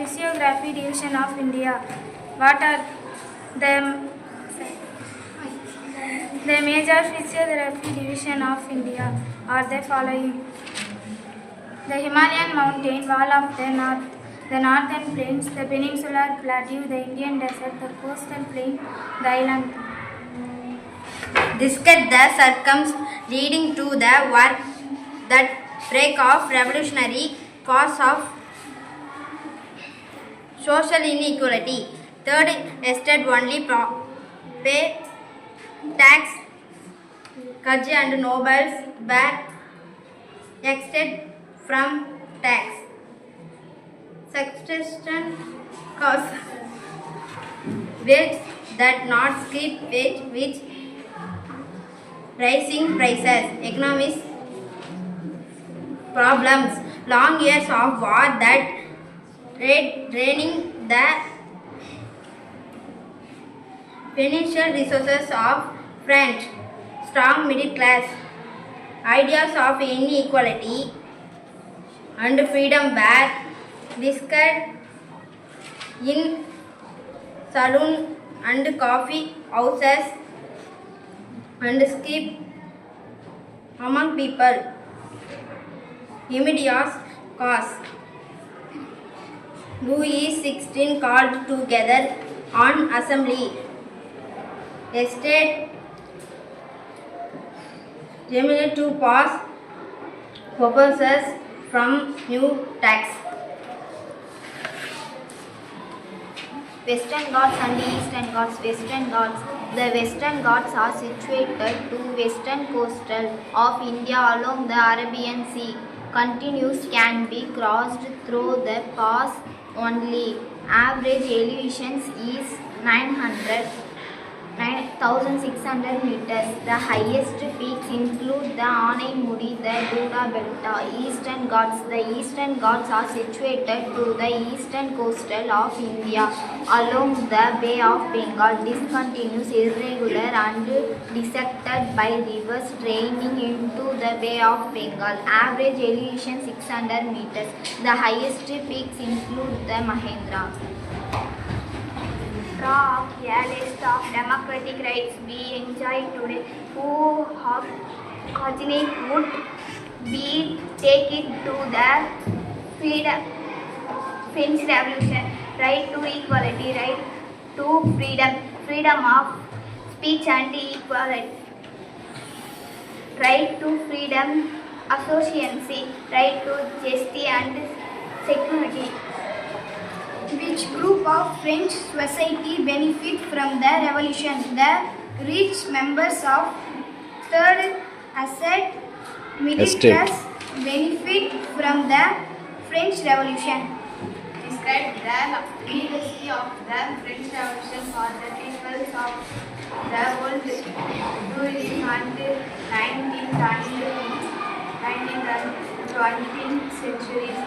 physiography division of India? What are the major physiography division of India are the following: the Himalayan mountain wall of the north, the northern plains, the peninsular plateau, the Indian desert, the coastal plain, the island. Discuss the circums leading to the work that break of revolutionary cause of social inequality. Third, estate only pay tax, Kaji and nobles were exempted from tax. Succession cause wage that not skip wage which rising prices, economic problems, long years of war that draining the financial resources of French, strong middle class, ideas of inequality and freedom were discussed in saloon and coffee houses and skip among people. Immediate cause. Louis XVI called together on assembly. Estate Germany to pass proposals from new tax. Western Ghats and Eastern Ghats. Western Ghats. The Western Ghats are situated to western coastal of India along the Arabian Sea. Continuous can be crossed through the pass only. Average elevations is 9,600 meters. The highest peaks include the Anaimudi, the Duda Belta, Eastern Ghats. The Eastern Ghats are situated to the eastern coastal of India along the Bay of Bengal. This continues irregular and dissected by rivers draining into the Bay of Bengal. Average elevation 600 meters. The highest peaks include the Mahendra. Draw up a list of democratic rights we enjoy today. Who originate would be take it to the French Revolution. Right to equality, right to freedom, freedom of speech and equality, right to freedom, association, right to justice and security. Which group of French society benefit from the revolution? The rich members of third middle class benefit from the French Revolution. Describe the legacy of the French Revolution for the peoples of the world during the 19th and 20th centuries.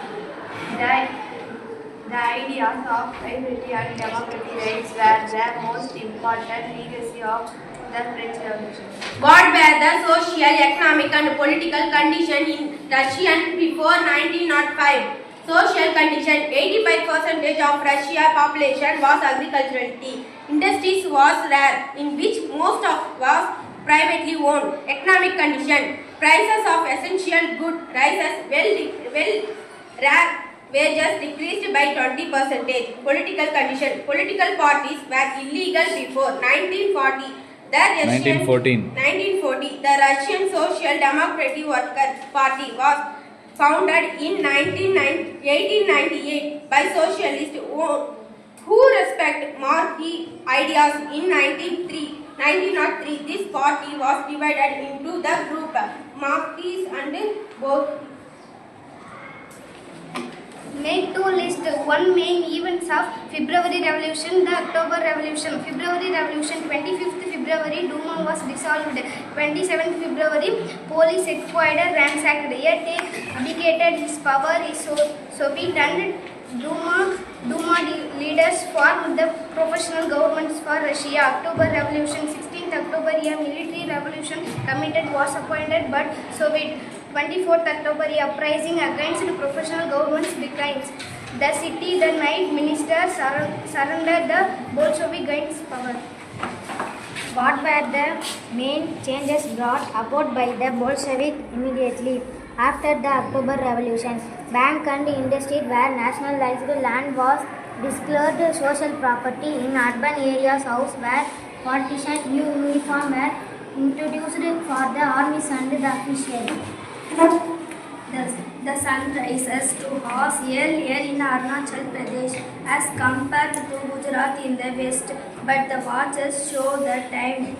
The ideas of equality and democratic rights were the most important legacy of the French Revolution. What were the social, economic and political conditions in Russia before 1905? Social condition: 85% of Russia population was agriculturality. Industries was rare, in which most of was privately owned. Economic condition: prices of essential goods rises rare. Wages decreased by 20%. Political condition: political parties were illegal before 1940. 1940. The Russian Social Democratic Workers' Party was founded in 1898 by socialists who respect Marxist ideas. In 1903, this party was divided into the group Marxists and both. Make two lists. One main events of February Revolution, the October Revolution. February Revolution, 25th February, Duma was dissolved. 27th February, police headquarters ransacked. Yet they abdicated his power. Soviet and Duma leaders formed the professional governments for Russia. October Revolution, 16th October, a military revolution committee was appointed, but Soviet. 24th October, a uprising against professional governments begins. The city, the night minister surrendered the Bolshevik gains power. What were the main changes brought about by the Bolshevik immediately after the October Revolution? Bank and industry were nationalized, land was declared social property in urban areas, houses were partitioned, new uniform were introduced for the armies and the officials. The sun rises to horse earlier in Arunachal Pradesh as compared to Gujarat in the west, but the watches show the time.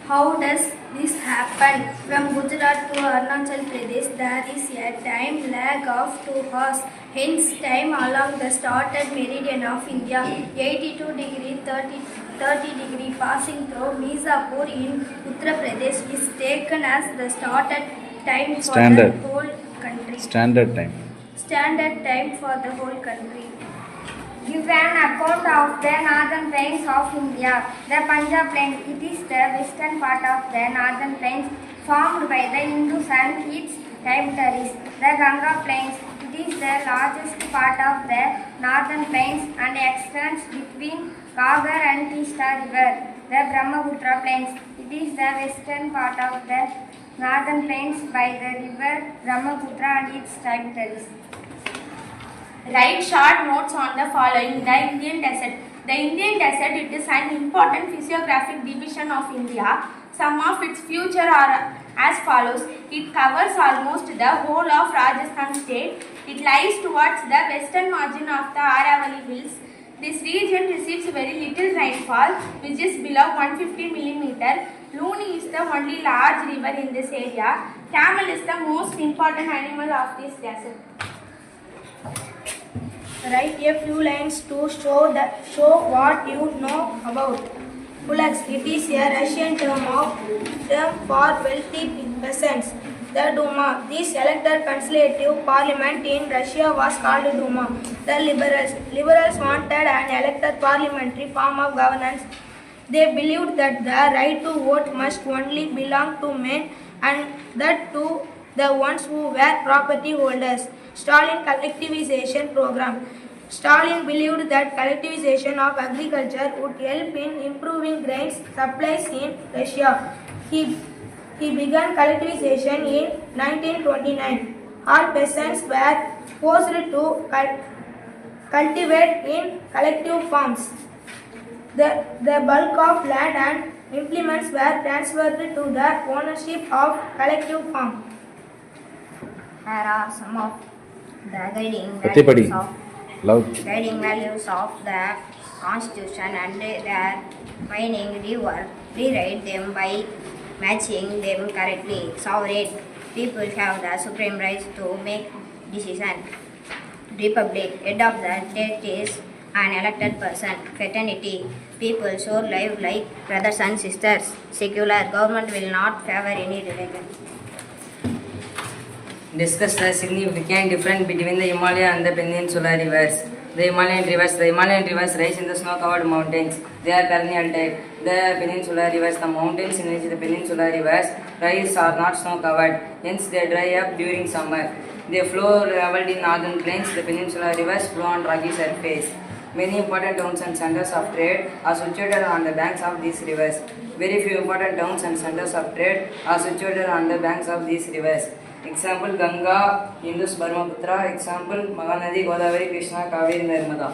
How does this happen? From Gujarat to Arunachal Pradesh, there is a time lag of 2 hours. Hence, time along the started meridian of India, 82 degree 30 degree passing through Mirzapur in Uttar Pradesh is taken as the started time for Standard. the whole country. Standard time. Standard time for the whole country. Give an account of the northern plains of India. The Punjab plain, it is the western part of the northern plains formed by the Indus and its tributaries. The Ganga plains, it is the largest part of the northern plains and extends between Ghagar and Teesta river. The Brahmaputra plains, it is the western part of the northern plains by the river Brahmaputra and its tributaries. Write short notes on the following. The Indian desert. The Indian desert, it is an important physiographic division of India. Some of its features are as follows. It covers almost the whole of Rajasthan state. It lies towards the western margin of the Aravalli Hills. This region receives very little rainfall, which is below 150 mm. Luni is the only large river in this area. Camel is the most important animal of this desert. Write a few lines to show what you know about. Kulaks, it is a Russian term for wealthy peasants. The Duma, this elected consultative parliament in Russia was called Duma. The liberals wanted an elected parliamentary form of governance. They believed that the right to vote must only belong to men and that to the ones who were property holders. Stalin collectivization program. Stalin believed that collectivization of agriculture would help in improving grain supplies in Russia. He began collectivization in 1929. All peasants were forced to cultivate in collective farms. The bulk of land and implements were transferred to the ownership of collective farm. Here are some of the Patti Loud. guiding values of the Constitution and their meaning. Rewrite them by matching them correctly. Sovereign people have the supreme right to make decisions. Republic, head of the state is an elected person. Fraternity, people should live like brothers and sisters. Secular, government will not favor any religion. Discuss the significant difference between the Himalaya and the Peninsula rivers. The Himalayan rivers rise in the snow-covered mountains. They are perennial type. The Peninsula rivers, the mountains in which the Peninsula rivers rise are not snow-covered. Hence, they dry up during summer. They flow leveled in northern plains. The Peninsula rivers flow on rocky surface. Many important towns and centers of trade are situated on the banks of these rivers. Very few important towns and centers of trade are situated on the banks of these rivers. Example Ganga, Indus, Brahmaputra. Example Mahanadi, Godavari, Krishna, Kaveri, Narmada.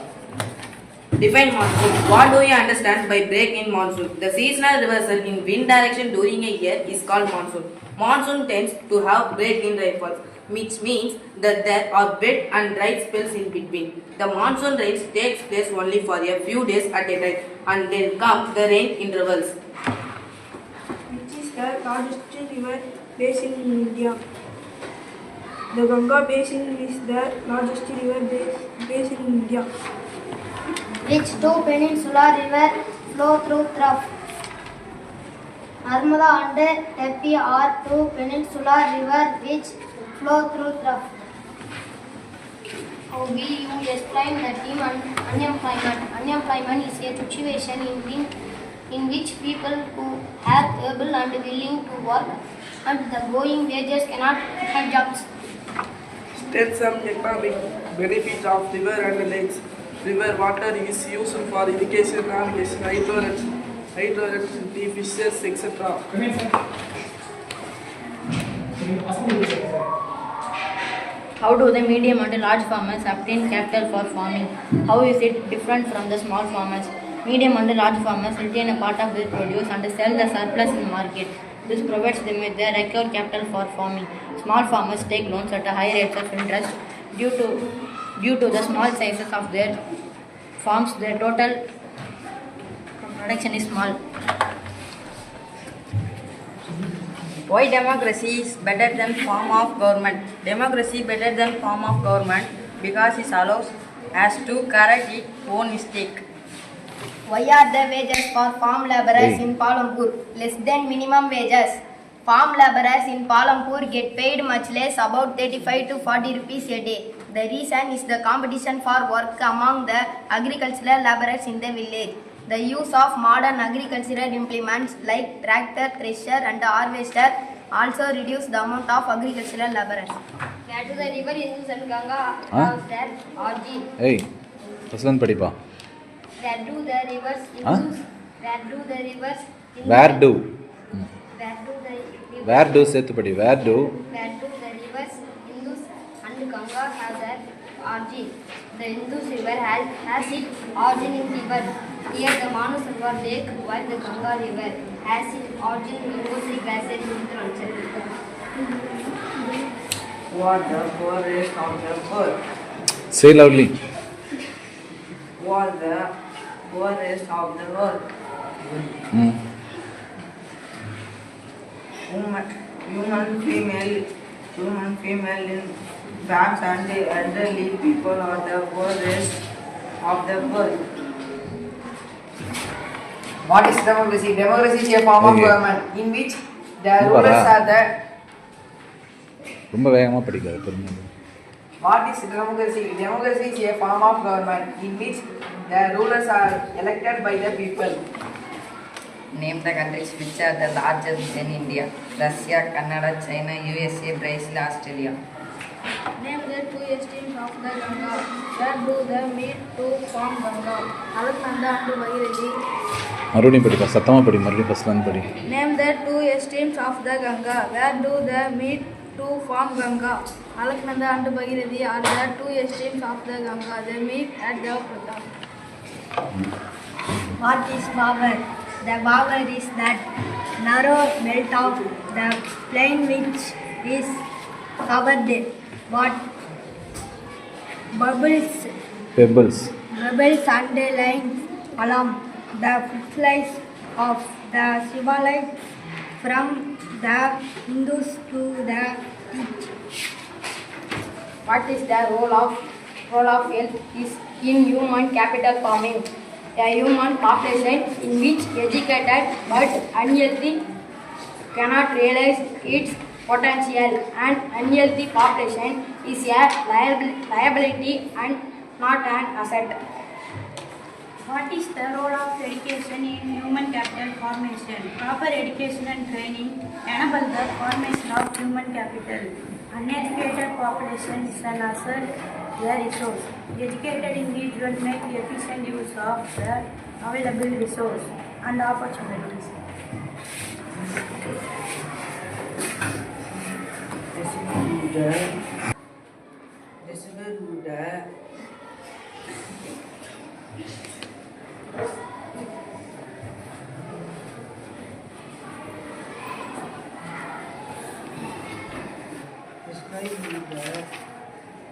Define monsoon. What do you understand by break in monsoon? The seasonal reversal in wind direction during a year is called monsoon. Monsoon tends to have break in rainfall, which means that there are wet and dry spells in between. The monsoon rains takes place only for a few days at a time, and then comes the rain intervals. Which is the largest river basin in India? The Ganga basin is the largest river basin in India. Which two peninsula rivers flow through Trough? Narmada and Tapi are two peninsula rivers which flow through Trough. How will you explain the term unemployment? Unemployment is a situation in which people who are able and willing to work and the going wages cannot have jobs. State some economic benefit of river and lakes. River water is used for irrigation, navigation, hydroelectricity, fishes, etc. How do the medium and large farmers obtain capital for farming? How is it different from the small farmers? Medium and large farmers retain a part of their produce and sell the surplus in the market. This provides them with the required capital for farming. Small farmers take loans at a high rates of interest due to the small sizes of their farms. Their total production is small. Why democracy is better than form of government? Democracy better than form of government because it allows us to correct its own mistake. Why are the wages for farm laborers in Palampur less than minimum wages? Farm laborers in Palampur get paid much less, about 35 to 40 rupees a day. The reason is the competition for work among the agricultural laborers in the village. The use of modern agricultural implements like tractor, thresher and harvester also reduce the amount of agricultural laborers. Where do the river Indus and Ganga have their origin? Hey, first one padipa. Where do the rivers Indus? Where do the rivers Indus? Where do? Where do the rivers? Where do sethu padi? Where do? Where do the rivers Indus and Ganga have their origin? The Indus river has its origin in Tibet, near the Manasarovar lake, while the Ganga river has its origin in Gosi glacier in Uttarakhand. What the poorest of the poor? Say loudly. Was the poorest of the world. Human female in facts and the elderly people are the poorest of the world. What is democracy? Democracy is a form of government in which the rulers are the. ரொம்ப வேகமா படிக்காத பொறுமையா. What is democracy? Democracy is a form of government in which the rulers are elected by the people. Name the countries which are the largest in India. Russia, Canada, China, USA, Brazil, Australia. Name the two streams of the Ganga. Where do they meet to form Ganga? Alaknanda and Bhagirathi. மறுபடியும் படிப்பா, சத்தமா படி, மறுபடியும் first one படி. Name the two streams of the Ganga. Where do they meet to form Ganga? Alaknanda and Bhagirathi are the two streams of the Ganga. They meet at the Pratap. What is Babar? The Babar is that narrow belt of the plain which is covered what Pebbles. bubbles and lines along the foothills of the Himalayas from the Indus to the east. What is the role of health is in human capital farming? A human population in which educated but unhealthy cannot realize its potential. An unhealthy population is a liability and not an asset. What is the role of education in human capital formation? Proper education and training enable the formation of human capital. Uneducated population is an asset, a resource. Educated individuals make efficient use of the available resource and opportunities.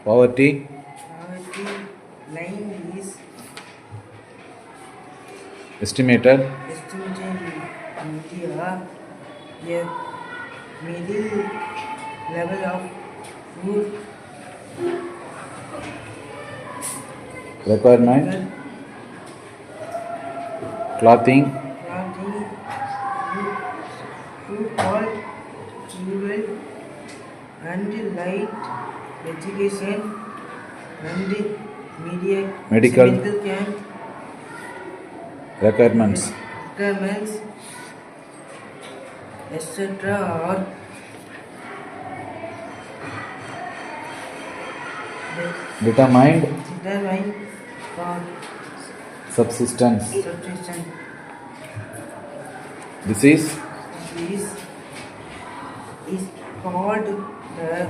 Poverty. Line is Estimated. in India a middle level of food Requirement. Clothing. food called rural and light education and Medical. camp Requirements. etc. are Determined for subsistence. subsistence. This is This is called the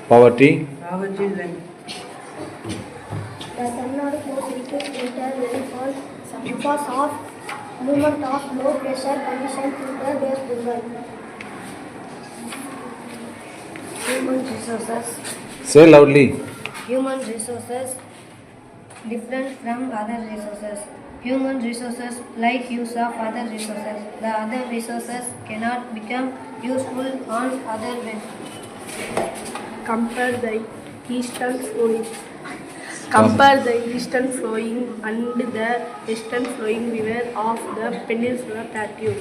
poverty. poverty line. The sun or flows into winter rainfall because of movement of low pressure condition through the West Bengal. Human resources. Say loudly. Human resources different from other resources. Human resources like use of other resources. The other resources cannot become useful on other way. Compare the eastern flowing and the western flowing river of the peninsular plateau.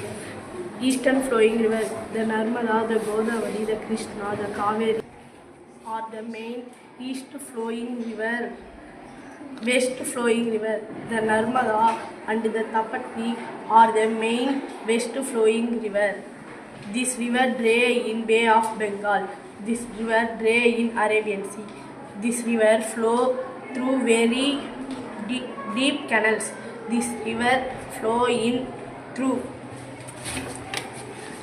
Eastern flowing rivers, the Narmada, the Godavari, the Krishna, the Kaveri are the main east flowing river. West flowing river, the Narmada and the Tapati are the main west flowing river. This river drains in Bay of Bengal. This river drains in Arabian Sea. This river flow through very deep canals. This river flow in through.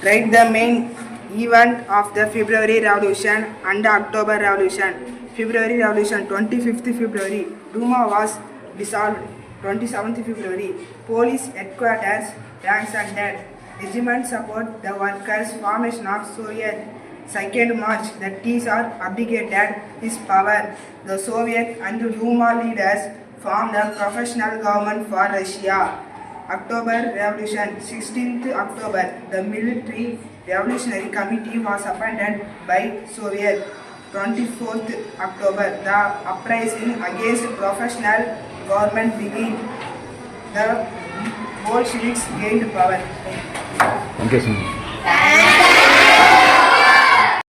Write the main event of the February Revolution and the October Revolution. February Revolution, 25th February, Duma was dissolved. 27th February, police headquarters ransacked. Regiment support the workers' formation of Soviet. 2nd March, the Tsar abdicated his power. The Soviet and Duma leaders formed a professional government for Russia. October Revolution, 16th October, the Military Revolutionary Committee was appointed by Soviet. 24th October, the uprising against professional government began. The Bolsheviks gained power. Thank you, sir.